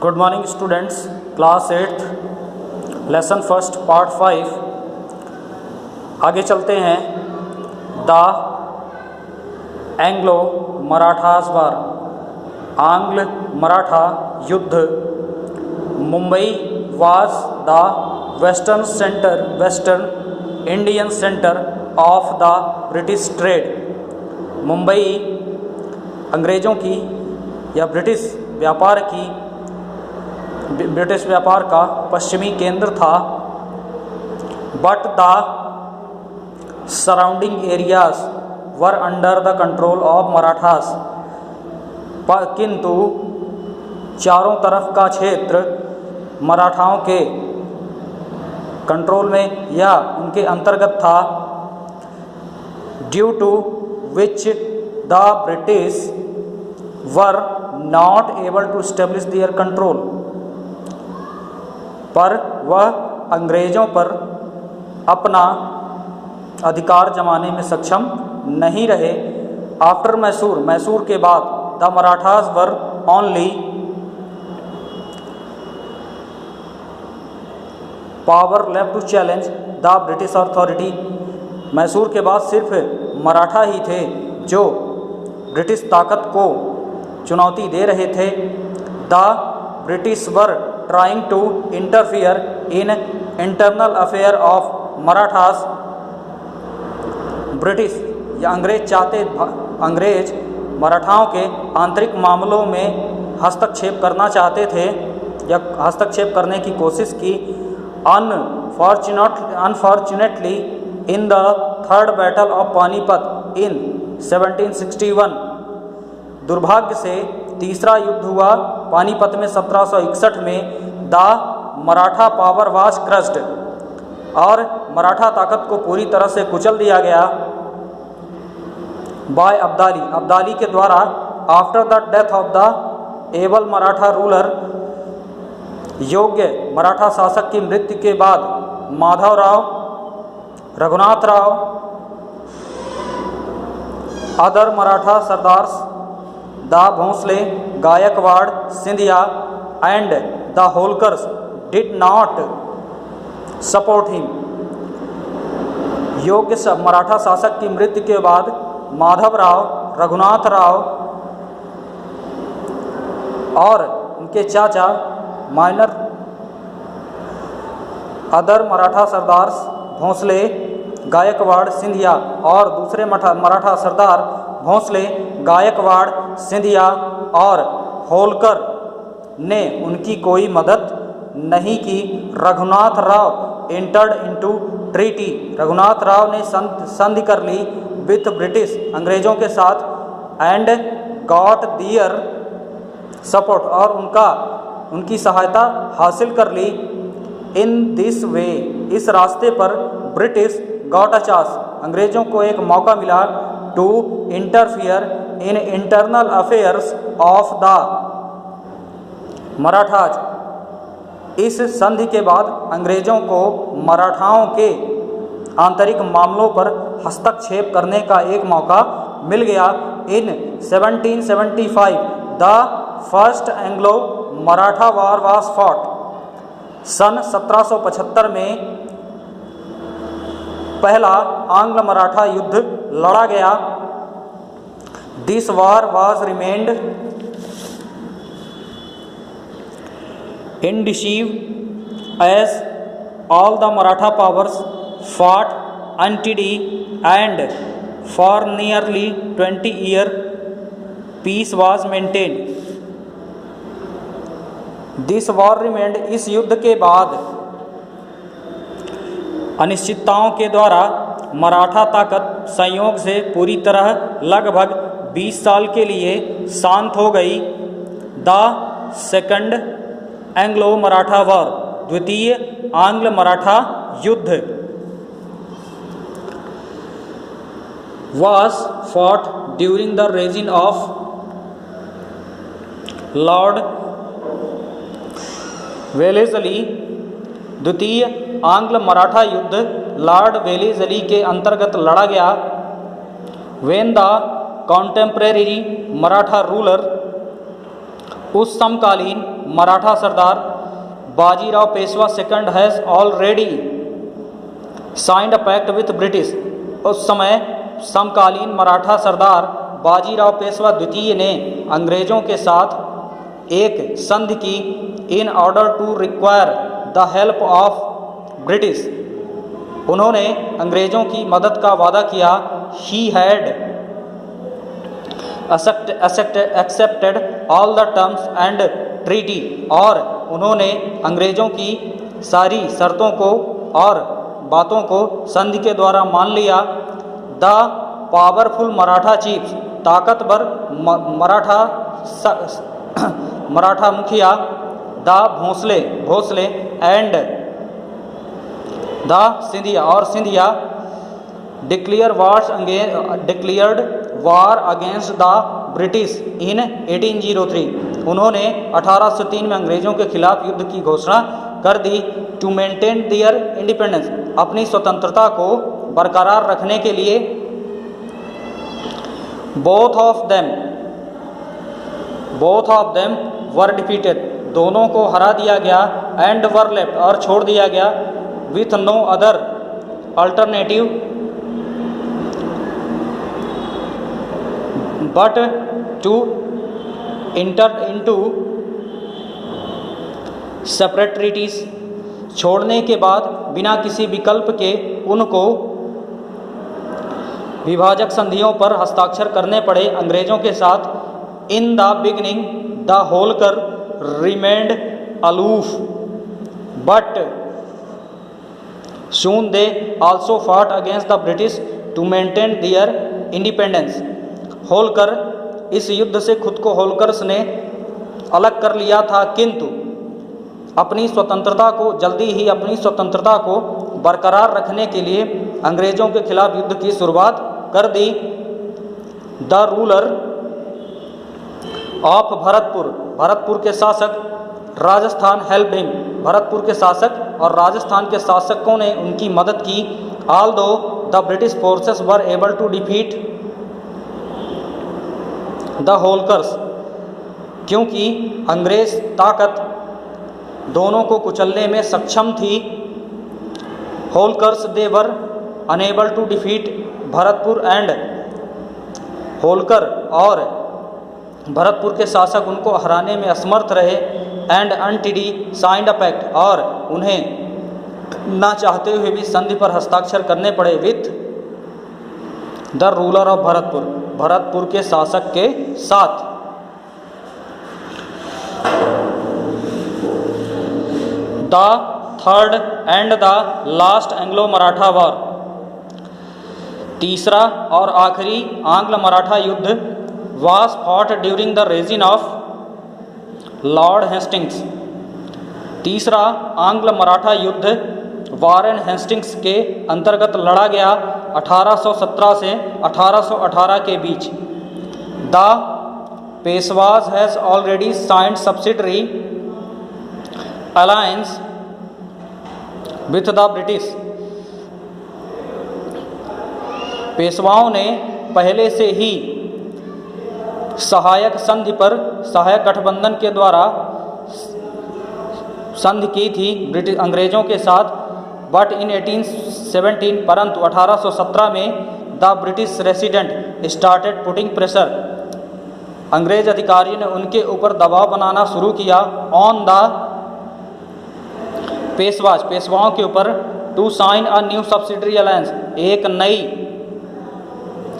Good morning students, class 8 lesson first part 5। आगे चलते हैं। द एंग्लो मराठास वार, आंग्ल मराठा युद्ध। Mumbai was the western Indian centre of the British trade. Mumbai अंग्रेज़ों की या ब्रिटिश व्यापार का पश्चिमी केंद्र था। But the surrounding areas were under the control of Marathas, किंतु चारों तरफ का क्षेत्र मराठाओं के कंट्रोल में या उनके अंतर्गत था। Due to which the British were not able to establish their control, पर वह अंग्रेज़ों पर अपना अधिकार जमाने में सक्षम नहीं रहे। आफ्टर मैसूर के बाद the Marathas were only power left to challenge the British authority. Mysore के बाद सिर्फ मराठा ही थे जो ब्रिटिश ताकत को चुनौती दे रहे थे। The British were trying to interfere in internal affair of Marathas. British या अंग्रेज मराठाओं के आंतरिक मामलों में हस्तक्षेप करना चाहते थे या हस्तक्षेप करने की कोशिश की। Unfortunately in the third battle of Panipat in 1761, दुर्भाग्य से तीसरा युद्ध हुआ पानीपत में 1761 में। The Maratha power was crossed, और मराठा ताकत को पूरी तरह से कुचल दिया गया। बाय अब्दाली के द्वारा। After the death of the able Maratha ruler, योग्य मराठा शासक की मृत्यु के बाद Madhavrao, Raghunath Rao, other Maratha sardars the Bhonsle, Gaikwad, Scindia and the Holkars did not support him. योग्य मराठा शासक की मृत्यु के बाद माधवराव, रघुनाथ राव और उनके चाचा माइनर अदर मराठा सरदार्स भोंसले, गायकवाड़, सिंधिया और दूसरे मराठा सरदार भोंसले, गायकवाड़, सिंधिया और होलकर ने उनकी कोई मदद नहीं की। Raghunath Rao entered into treaty, Raghunath Rao ने संधि कर ली विथ ब्रिटिश, अंग्रेज़ों के साथ। एंड गॉट दियर सपोर्ट, और उनकी सहायता हासिल कर ली। इन दिस वे, इस रास्ते पर ब्रिटिश गॉट अ चांस, अंग्रेज़ों को एक मौका मिला to interfere in internal affairs of the Marathas. इस संधि के बाद अंग्रेज़ों को मराठाओं के आंतरिक मामलों पर हस्तक्षेप करने का एक मौका मिल गया। In 1775 the first Anglo Maratha war was fought, सन 1775 में पहला आंग्ल मराठा युद्ध लड़ा गया। This war was remained indecisive as all the Maratha powers fought untd, and for nearly 20 years peace was maintained. This war remained, इस युद्ध के बाद अनिश्चितताओं के द्वारा मराठा ताकत संयोग से पूरी तरह लगभग 20 साल के लिए शांत हो गई। The second Anglo Maratha war, द्वितीय आंग्ल मराठा युद्ध, was fought during the reign of Lord Wellesley. द्वितीय आंग्ल मराठा युद्ध लॉर्ड वेलेज़ली के अंतर्गत लड़ा गया। When the contemporary Maratha ruler, उस समकालीन मराठा सरदार Bajirao Peshwa second has already signed a pact with British. उस समय समकालीन मराठा सरदार बाजीराव पेशवा द्वितीय ने अंग्रेजों के साथ एक संधि की in order to require the help of British. उन्होंने अंग्रेजों की मदद का वादा किया। He had accepted all the terms and treaty, और उन्होंने अंग्रेजों की सारी शर्तों को और बातों को संधि के द्वारा मान लिया। द पावरफुल मराठा चीफ्स, ताकतवर मराठा मुखिया, the Bhosle and the Scindia और Scindia declared war against the British in 1803। उन्होंने 1803 में अंग्रेजों के खिलाफ युद्ध की घोषणा कर दी। टू मेंटेन देयर इंडिपेंडेंस, अपनी स्वतंत्रता को बरकरार रखने के लिए। Both of them were defeated, दोनों को हरा दिया गया। एंड वर लेफ्ट, और छोड़ दिया गया। With no other alternative but to enter into separate treaties, छोड़ने के बाद बिना किसी विकल्प के उनको विभाजक संधियों पर हस्ताक्षर करने पड़े अंग्रेजों के साथ। In the beginning the Holkar remained aloof but soon they also fought against the British to maintain their independence। Holkar, इस युद्ध से खुद को होलकर्स ने अलग कर लिया था, किंतु अपनी स्वतंत्रता को बरकरार रखने के लिए अंग्रेजों के खिलाफ युद्ध की शुरुआत कर दी। द रूलर ऑफ भरतपुर के शासक राजस्थान हेल्प हिम, भरतपुर के शासक और राजस्थान के शासकों ने उनकी मदद की। Although the British forces were able to defeat the Holkars, क्योंकि अंग्रेज ताकत दोनों को कुचलने में सक्षम थी। Holkars they were unable to defeat Bharatpur and Holkar, और भरतपुर के शासक उनको हराने में असमर्थ रहे। And untidy signed a pact, और उन्हें ना चाहते हुए भी संधि पर हस्ताक्षर करने पड़े। With the ruler of Bharatpur के शासक के साथ। The third and the last Anglo Maratha war, तीसरा और आखिरी आंग्ल मराठा युद्ध was fought during the reign of Lord Hastings. तीसरा आंग्ल मराठा युद्ध वारेन हेस्टिंग्स के अंतर्गत लड़ा गया 1817 से 1818 के बीच। The Peshwas has already signed subsidiary alliance with the British, पेशवाओं ने पहले से ही सहायक गठबंधन के द्वारा संधि की थी ब्रिटिश अंग्रेजों के साथ। बट इन 1817, परंतु 1817 में the British resident started putting pressure, अंग्रेज अधिकारियों ने उनके ऊपर दबाव बनाना शुरू किया। ऑन द पेशवाओं के ऊपर to sign a new subsidiary alliance, एक नई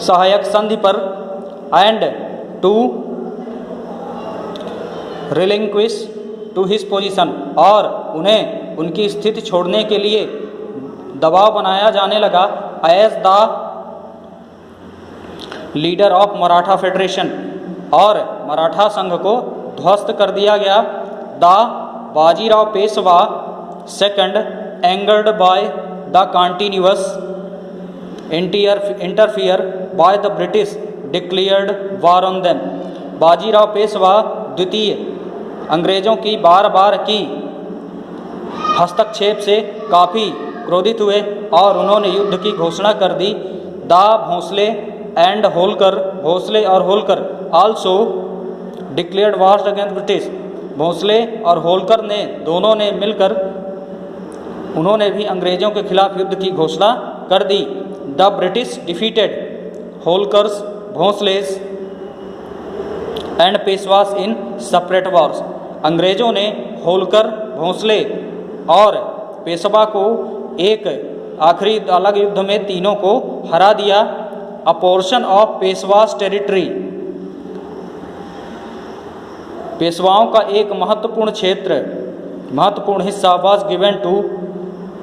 सहायक संधि पर। And to relinquish to his position, और उन्हें उनकी स्थिति छोड़ने के लिए दबाव बनाया जाने लगा। As the leader of Maratha federation, और मराठा संघ को ध्वस्त कर दिया गया। The Bajirao Peshwa second angered by the continuous interfere by the British declared war on them, Bajirao Peshwa द्वितीय अंग्रेजों की बार बार की हस्तक्षेप से काफ़ी क्रोधित हुए और उन्होंने युद्ध की घोषणा कर दी। द भोसले एंड होलकर, भोसले और Holkar also declared war against British, Bhonsle और होलकर ने दोनों ने मिलकर उन्होंने भी अंग्रेज़ों के खिलाफ युद्ध की घोषणा कर दी। The British defeated Holkars, Bhonsles and Peshwas in separate wars. अंग्रेज़ों ने होलकर, भोंसले और पेशवा को एक आखिरी अलग युद्ध में तीनों को हरा दिया। A portion of Peshwas territory, पेशवाओं का एक महत्वपूर्ण हिस्सा was given to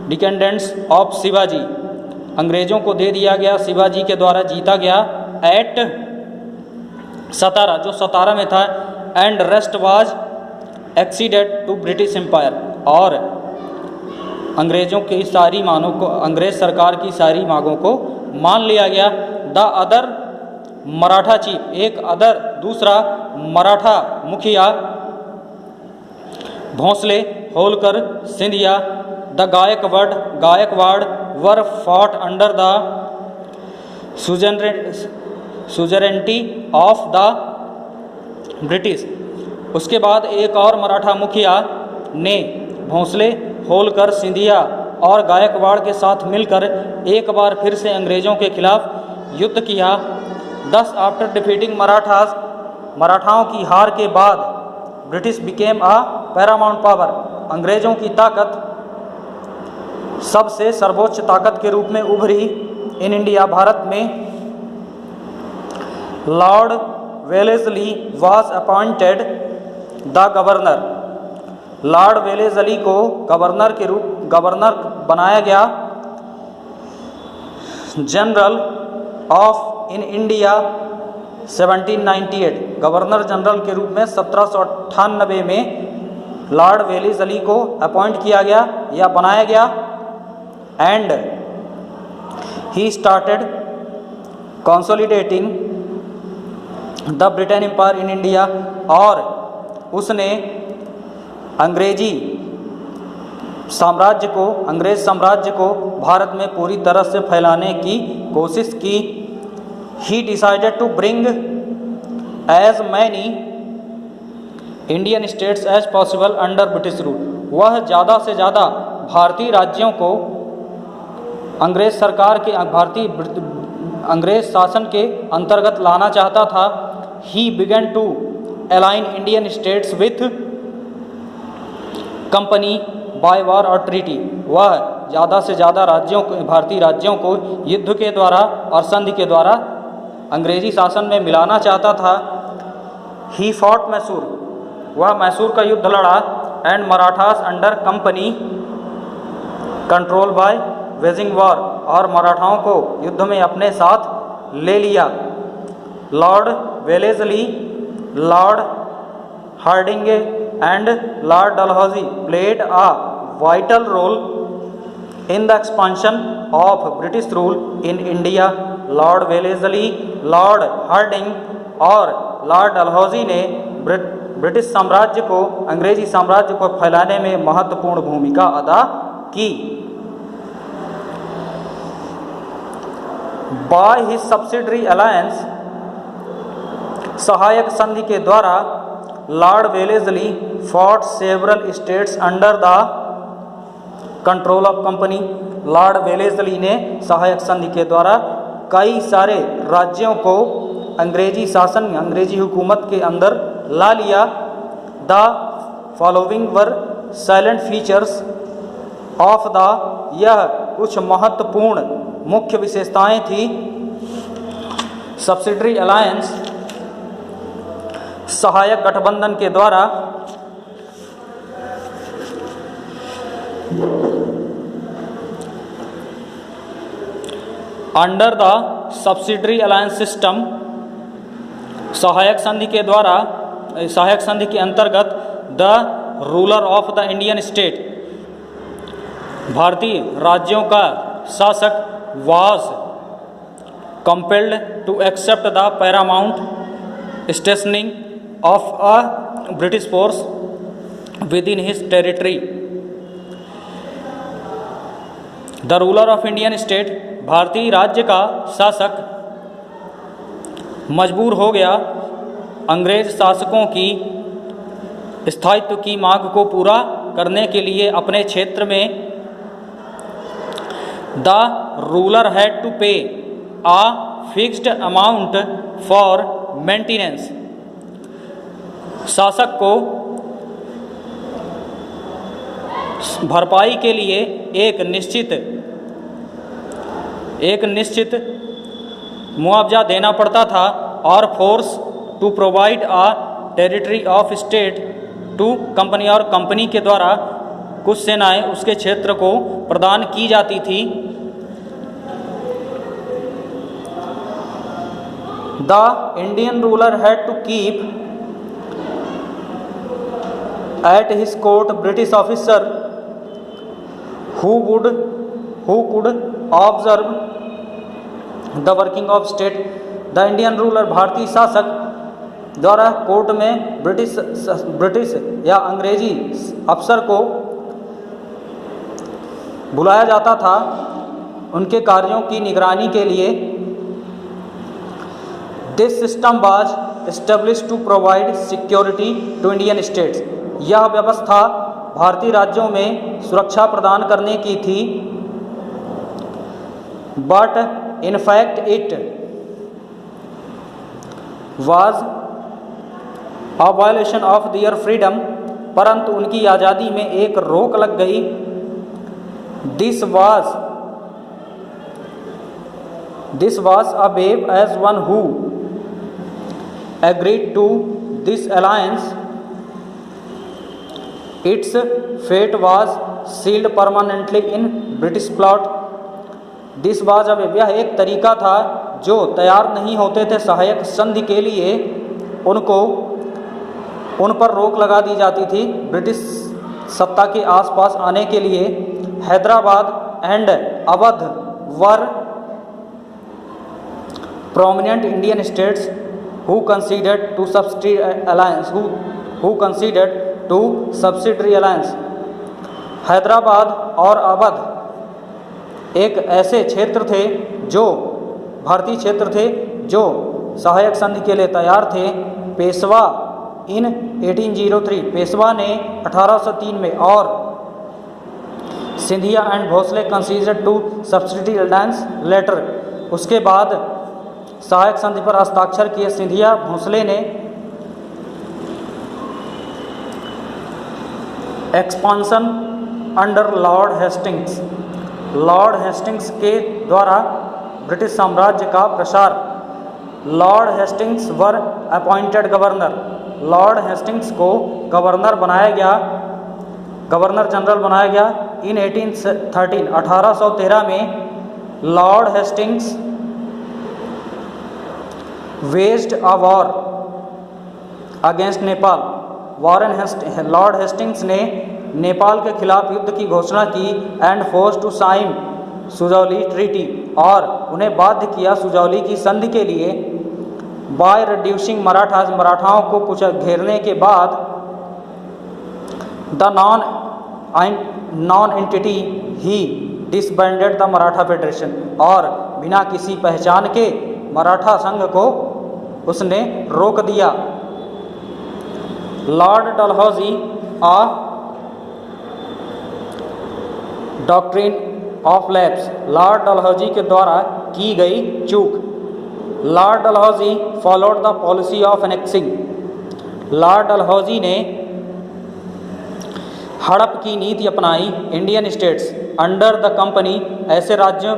descendants of Shivaji, अंग्रेज़ों को दे दिया गया, शिवाजी के द्वारा जीता गया। एट सतारा, जो सतारा में था। And rest was acceded to British empire, और अंग्रेज़ों की सारी मांगों को, अंग्रेज़ सरकार की सारी मांगों को मान लिया गया। द अदर मराठा चीफ, दूसरा मराठा मुखिया Bhonsle, Holkar, Scindia, the Gaikwad were fought under the suzerainty of the British. उसके बाद एक और मराठा मुखिया ने भोंसले, होलकर, सिंधिया और गायकवाड़ के साथ मिलकर एक बार फिर से अंग्रेज़ों के खिलाफ युद्ध किया। दस आफ्टर डिफीटिंग मराठाओं की हार के बाद British became a Paramount power, अंग्रेज़ों की ताकत सबसे सर्वोच्च ताकत के रूप में उभरी। इन इंडिया, भारत में Lord Wellesley was appointed the governor, Lord Wellesley को गवर्नर बनाया गया। General of in India 1798, governor general के रूप में 1798 में लॉर्ड वेलेस्ली को अपॉइंट किया गया या बनाया गया। And he started consolidating the Britain empire in India, और उसने अंग्रेज साम्राज्य को भारत में पूरी तरह से फैलाने की कोशिश की। He decided to bring as many Indian states as possible under British rule, वह ज़्यादा से ज़्यादा भारतीय राज्यों को अंग्रेज शासन के अंतर्गत लाना चाहता था। He began to align Indian states with company by war और ट्रीटी, वह ज़्यादा से ज़्यादा भारतीय राज्यों को युद्ध के द्वारा और संधि के द्वारा अंग्रेजी शासन में मिलाना चाहता था। ही फॉट मैसूर, वह मैसूर का युद्ध लड़ा। And Marathas under company control by waging war, और मराठाओं को युद्ध में अपने साथ ले लिया। Lord Wellesley, Lord Hardinge and Lord Dalhousie played a vital role in the expansion of British rule in India. Lord Wellesley, Lord Hardinge और लॉर्ड डलहौजी ने ब्रिटिश साम्राज्य को, अंग्रेजी साम्राज्य को फैलाने में महत्वपूर्ण भूमिका अदा की। बाय हिज सब्सिडरी अलायंस, सहायक संधि के द्वारा Lord Wellesley fought several states under the control of company, Lord Wellesley ने सहायक संधि के द्वारा कई सारे राज्यों को अंग्रेजी हुकूमत के अंदर ला लिया। The following were salient features of the, यह कुछ महत्वपूर्ण मुख्य विशेषताएं थी सब्सिडरी अलायंस, सहायक गठबंधन के द्वारा under the subsidiary alliance system, सहायक संधि के द्वारा, सहायक संधि के अंतर्गत the ruler of the Indian state, भारतीय राज्यों का शासक was compelled to accept the paramount stationing of a British force within his territory. The ruler of Indian state, भारतीय राज्य का शासक मजबूर हो गया अंग्रेज शासकों की स्थायित्व की मांग को पूरा करने के लिए अपने क्षेत्र में द रूलर हैड टू पे आ फिक्स्ड अमाउंट फॉर मेंटेनेंस। शासक को भरपाई के लिए एक निश्चित मुआवजा देना पड़ता था और force to provide a territory of state to company, और कंपनी के द्वारा कुछ सेनाएं उसके क्षेत्र को प्रदान की जाती थी। The Indian ruler had to keep at his court British officer who could observe the working of state। The Indian ruler, भारतीय शासक द्वारा कोर्ट में ब्रिटिश या अंग्रेजी अफसर को बुलाया जाता था उनके कार्यों की निगरानी के लिए। This system was established to provide security to Indian states. यह व्यवस्था भारतीय राज्यों में सुरक्षा प्रदान करने की थी। But in fact it was a violation of their freedom, परंतु उनकी आज़ादी में एक रोक लग गई। This was a web as one who agreed to this alliance, its fate was sealed permanently in British plot. This was अब यह एक तरीका था जो तैयार नहीं होते थे सहायक संधि के लिए, उन पर रोक लगा दी जाती थी ब्रिटिश सत्ता के आसपास आने के लिए। Hyderabad and Awadh were prominent Indian states who considered to subsidiary alliance. Hyderabad और अवध एक ऐसे क्षेत्र थे जो भारतीय क्षेत्र थे जो सहायक संधि के लिए तैयार थे। पेशवा इन 1803, पेशवा ने 1803 में, और Scindia and Bhosle considered to subsidiary alliance later. उसके बाद सहायक संधि पर हस्ताक्षर किए सिंधिया भोसले ने। Expansion under Lord Hastings, Lord Hastings के द्वारा ब्रिटिश साम्राज्य का प्रसार। Lord Hastings were appointed governor, Lord Hastings को गवर्नर जनरल बनाया गया। इन 1813 में Lord Hastings waged a war against Nepal. Lord Hastings ने नेपाल के खिलाफ युद्ध की घोषणा की। And force to sign Sugauli treaty, और उन्हें बाध्य किया सुजौली की संधि के लिए। बाय रिड्यूसिंग मराठास, मराठाओं को कुछ घेरने के बाद। The non entity he disbanded the Maratha federation, और बिना किसी पहचान के मराठा संघ को उसने रोक दिया। Lord Dalhousie a doctrine of lapse, Lord Dalhousie के द्वारा की गई चूक। Lord Dalhousie followed the policy of annexing, Lord Dalhousie ने हड़प की नीति अपनाई। Indian states under the company, ऐसे राज्य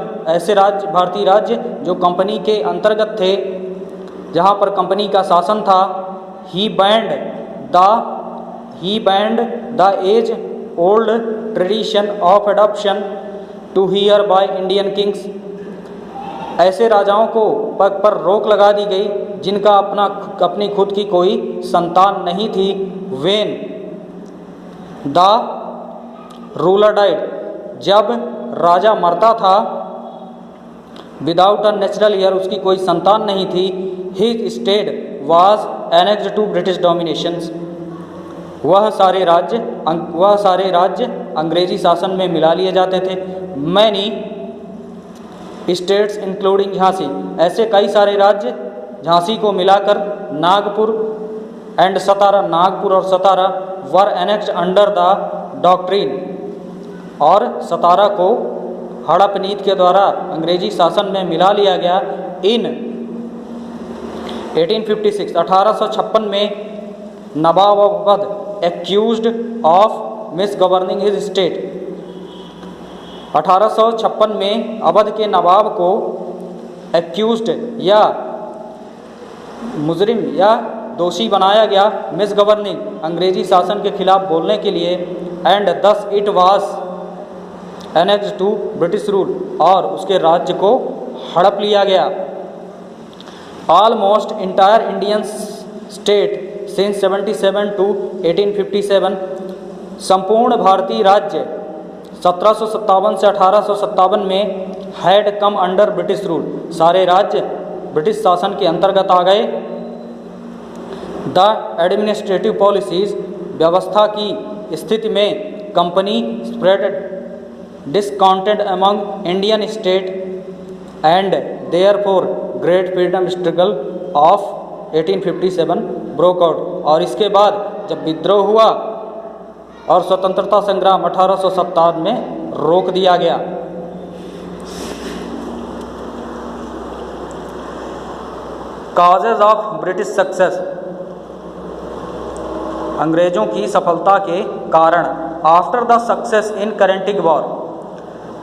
भारतीय राज्य जो कंपनी के अंतर्गत थे, जहाँ पर कंपनी का शासन था। He banned the age old tradition of adoption to here by Indian kings, ऐसे राजाओं को पग पर रोक लगा दी गई जिनका अपनी खुद की कोई संतान नहीं थी। वेन द रूलर डाइड, जब राजा मरता था, विदाउट अ नेचुरल हेयर, उसकी कोई संतान नहीं थी। His state was annexed to British dominations, वह सारे राज्य अंग्रेजी शासन में मिला लिए जाते थे। मैनी स्टेट्स इंक्लूडिंग झांसी, ऐसे कई सारे राज्य झांसी को मिलाकर नागपुर एंड सतारा, नागपुर और सतारा वर एनेक्स्ड अंडर द डॉक्ट्रिन, और सतारा को हड़प नीति के द्वारा अंग्रेजी शासन में मिला लिया गया। इन 1856 1856 में Nawab of Awadh accused of misgoverning his state. 1856 में अवध के नवाब को एक्यूज्ड या मुजरिम या दोषी बनाया गया मिस गवर्निंग, अंग्रेजी शासन के खिलाफ बोलने के लिए। And thus it was annexed to British rule, और उसके राज्य को हड़प लिया गया। Almost entire Indian state since 77 to 1857, संपूर्ण भारतीय राज्य 1757 से 1857 में had come under British rule, सारे राज्य ब्रिटिश शासन के अंतर्गत आ गए। द एडमिनिस्ट्रेटिव पॉलिसीज, व्यवस्था की स्थिति में company spread discontent among Indian state and therefore great freedom struggle of 1857 broke out, और इसके बाद जब विद्रोह हुआ और स्वतंत्रता संग्राम 1857 में रोक दिया गया। कॉजेज ऑफ ब्रिटिश सक्सेस, अंग्रेजों की सफलता के कारण। After the success in Carnatic war,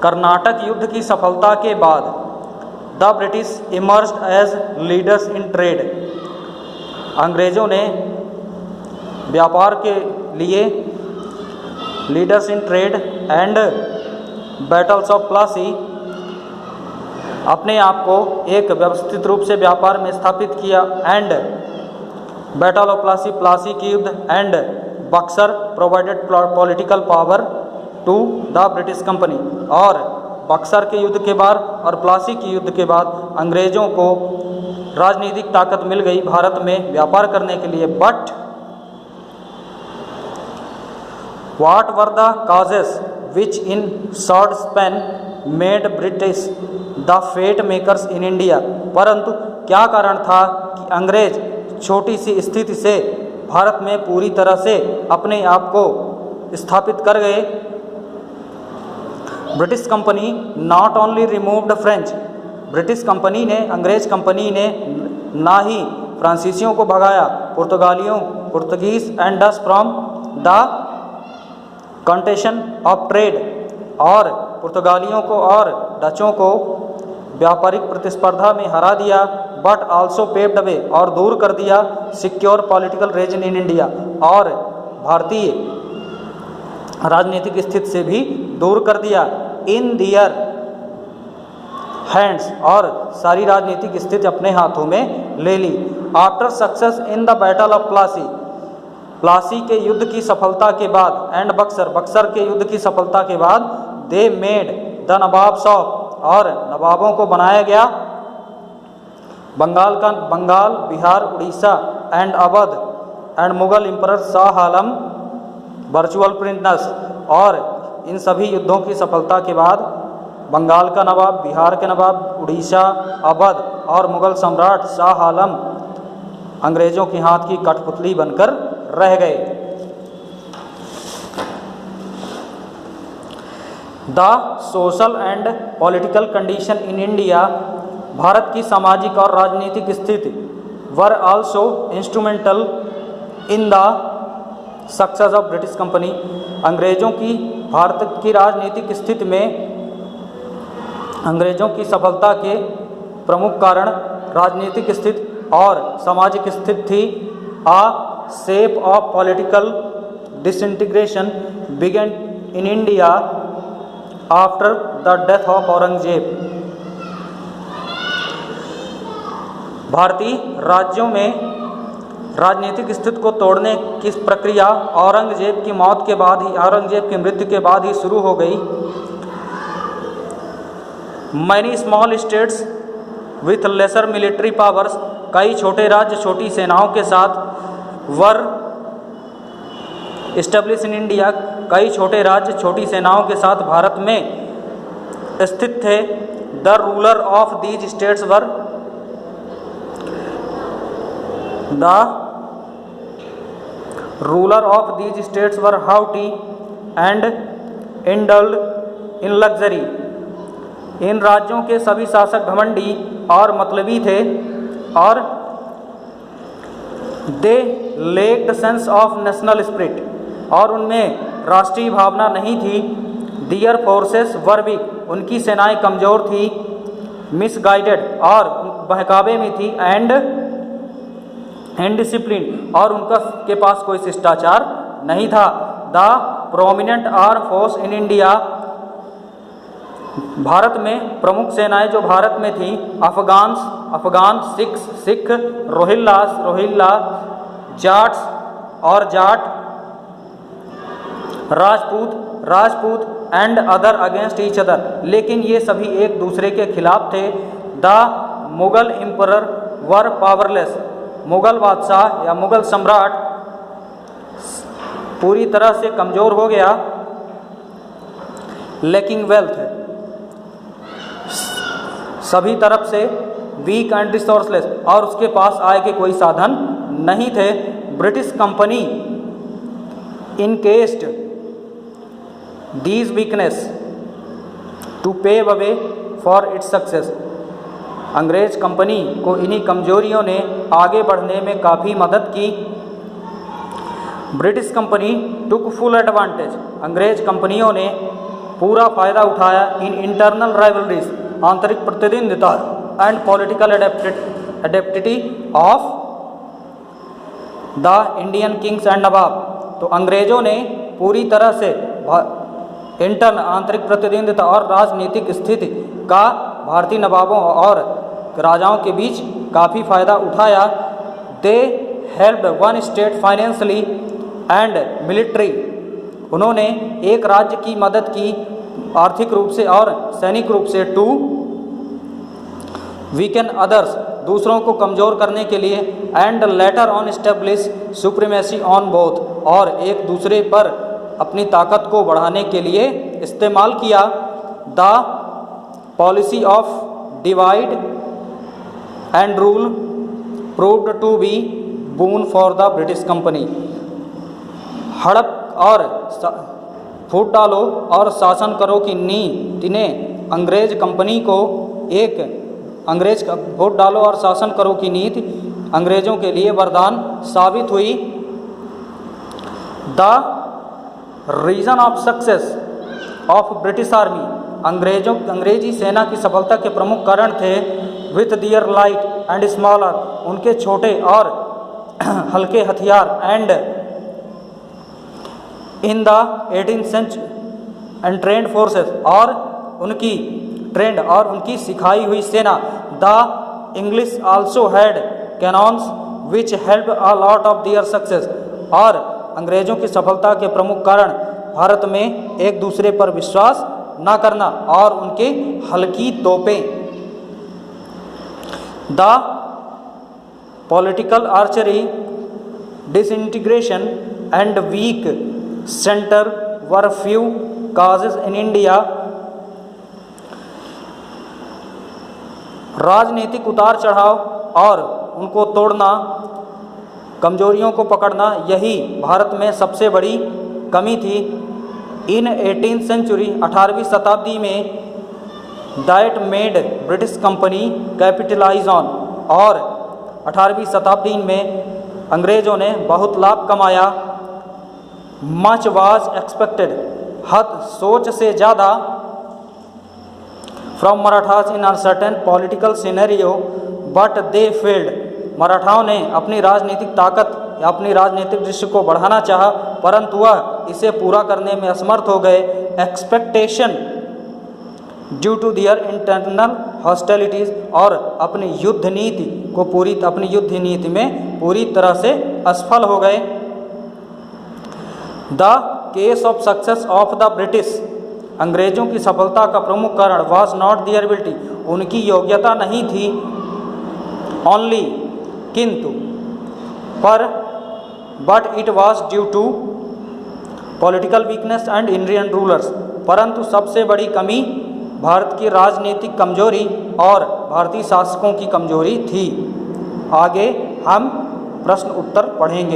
Carnatic युद्ध की सफलता के बाद the British emerged as leaders in trade, अंग्रेजों ने व्यापार के लिए leaders in trade and battles of Plassey, अपने आप को एक व्यवस्थित रूप से व्यापार में स्थापित किया। And battle of Plassey, Plassey की युद्ध, and Buxar provided political power to the British company, और बक्सर के युद्ध के बाद और प्लासी की युद्ध के बाद अंग्रेजों को राजनीतिक ताकत मिल गई भारत में व्यापार करने के लिए। But what were the causes which in short span made British the fate makers in India, परंतु क्या कारण था कि अंग्रेज छोटी सी स्थिति से भारत में पूरी तरह से अपने आप को स्थापित कर गए। British company not only removed French, British company ने, अंग्रेज कंपनी ने ना ही फ्रांसीसियों को भगाया, Portuguese and Dutch from the contention of trade, और पुर्तगालियों को और डचों को व्यापारिक प्रतिस्पर्धा में हरा दिया। बट आल्सो पेव्ड वे, और दूर कर दिया secure political reason in India, और भारतीय राजनीतिक स्थिति से भी दूर कर दिया। इन दियर हैंड्स, और सारी राजनीतिक स्थिति अपने हाथों में ले ली। After success in the battle of Plassey, Plassey के युद्ध की सफलता के बाद, एंड बक्सर, बक्सर के युद्ध की सफलता के बाद, they made the nawabs of, और नवाबों को बनाया गया Bengal, Bihar, Orissa and Awadh, and Mughal emperor Shah Alam virtual prince, और इन सभी युद्धों की सफलता के बाद बंगाल का नवाब, बिहार के नवाब, उड़ीसा, अवध और मुगल सम्राट शाह आलम अंग्रेजों के हाथ की कठपुतली बनकर रह गए। The social and political condition in India, Bharat की सामाजिक और राजनीतिक स्थिति were also instrumental in the success of British company, अंग्रेजों की भारत की राजनीतिक स्थिति में अंग्रेजों की सफलता के प्रमुख कारण राजनीतिक स्थिति और सामाजिक स्थिति थी। A shape of political disintegration began in India after the death of Aurangzeb, भारतीय राज्यों में राजनीतिक स्थिति को तोड़ने की प्रक्रिया औरंगजेब की मौत के बाद ही, औरंगजेब की मृत्यु के बाद ही शुरू हो गई। Many small states with lesser military powers, कई छोटे राज्य छोटी सेनाओं के साथ वर एस्टेब्लिश इन इंडिया, कई छोटे राज्य छोटी सेनाओं के साथ भारत में स्थित थे। The ruler of these states were the ruler of these states were haughty and indulged in luxury. इन राज्यों के सभी शासक घमंडी और मतलबी थे और they lacked sense of national spirit, और उनमें राष्ट्रीय भावना नहीं थी। दियर फोर्सेस वर वीक, उनकी सेनाएं कमज़ोर थी। मिसगाइडेड, और बहकावे में थी। एंड डिसिप्लिन, और उनका के पास कोई शिष्टाचार नहीं था। The prominent arm force in India, Bharat में प्रमुख सेनाएं जो भारत में थी, अफगान, सिख, रोहिल्ला, जाट्स और Jat, Rajput and other against each other, लेकिन ये सभी एक दूसरे के खिलाफ थे। The Mughal emperor were powerless, Mughal बादशाह या मुगल सम्राट पूरी तरह से कमज़ोर हो गया। लैकिंग वेल्थ, सभी तरफ से वीक एंड रिसोर्सलेस, और उसके पास आय के कोई साधन नहीं थे। British company encashed these weakness to pave away for its success, अंग्रेज कंपनी को इन्हीं कमजोरियों ने आगे बढ़ने में काफ़ी मदद की। ब्रिटिश कंपनी टुक फुल एडवांटेज, अंग्रेज कंपनियों ने पूरा फ़ायदा उठाया इन इंटरनल राइवलरीज, आंतरिक प्रतिद्वंद्विता and political adaptivity of the Indian kings and nawab. तो अंग्रेज़ों ने पूरी तरह से इंटर्न आंतरिक प्रतिद्वंद्विता और राजनीतिक स्थिति का भारतीय नवाबों और राजाओं के बीच काफ़ी फ़ायदा उठाया। दे helped one state financially and military, उन्होंने एक राज्य की मदद की आर्थिक रूप से और सैनिक रूप से। टू वीकन अदर्स, दूसरों को कमज़ोर करने के लिए। And later on establish supremacy on both, और एक दूसरे पर अपनी ताकत को बढ़ाने के लिए इस्तेमाल किया। The policy of divide and rule proved to be boon for the British company, हड़प और फूट डालो और शासन करो की नीति ने अंग्रेज कंपनी को वोट डालो और शासन करो की नीति अंग्रेजों के लिए वरदान साबित हुई। The reason of success of British army, अंग्रेजी सेना की सफलता के प्रमुख कारण थे with their light and smaller, उनके छोटे और हल्के हथियार। And in the 18th century and trained forces, और उनकी ट्रेंड और उनकी सिखाई हुई सेना। The English also had cannons which help a lot of their success, और अंग्रेज़ों की सफलता के प्रमुख कारण भारत में एक दूसरे पर विश्वास न करना और उनके हल्की तोपें। The political archery disintegration and weak center were few causes in India, राजनीतिक उतार चढ़ाव और उनको तोड़ना, कमजोरियों को पकड़ना, यही भारत में सबसे बड़ी कमी थी। इन 18th सेंचुरी, 18वीं शताब्दी में that made British company capitalise on, और 18वीं शताब्दी में अंग्रेज़ों ने बहुत लाभ कमाया। मच वाज एक्सपेक्टेड, हद सोच से ज़्यादा, from Marathas in uncertain political scenario but they failed, मराठाओं ने अपनी राजनीतिक ताकत या अपनी राजनीतिक दृश्य को बढ़ाना चाहा परंतु वह इसे पूरा करने में असमर्थ हो गए। Expectation due to their internal hostilities, और अपनी युद्ध नीति में पूरी तरह से असफल हो गए। The case of success of the British, अंग्रेजों की सफलता का प्रमुख कारण वाज नॉट दियर एबिलिटी, उनकी योग्यता नहीं थी, ओनली किंतु, पर but it was due to political weakness and Indian rulers, परंतु सबसे बड़ी कमी भारत की राजनीतिक कमजोरी और भारतीय शासकों की कमजोरी थी। आगे हम प्रश्न उत्तर पढ़ेंगे।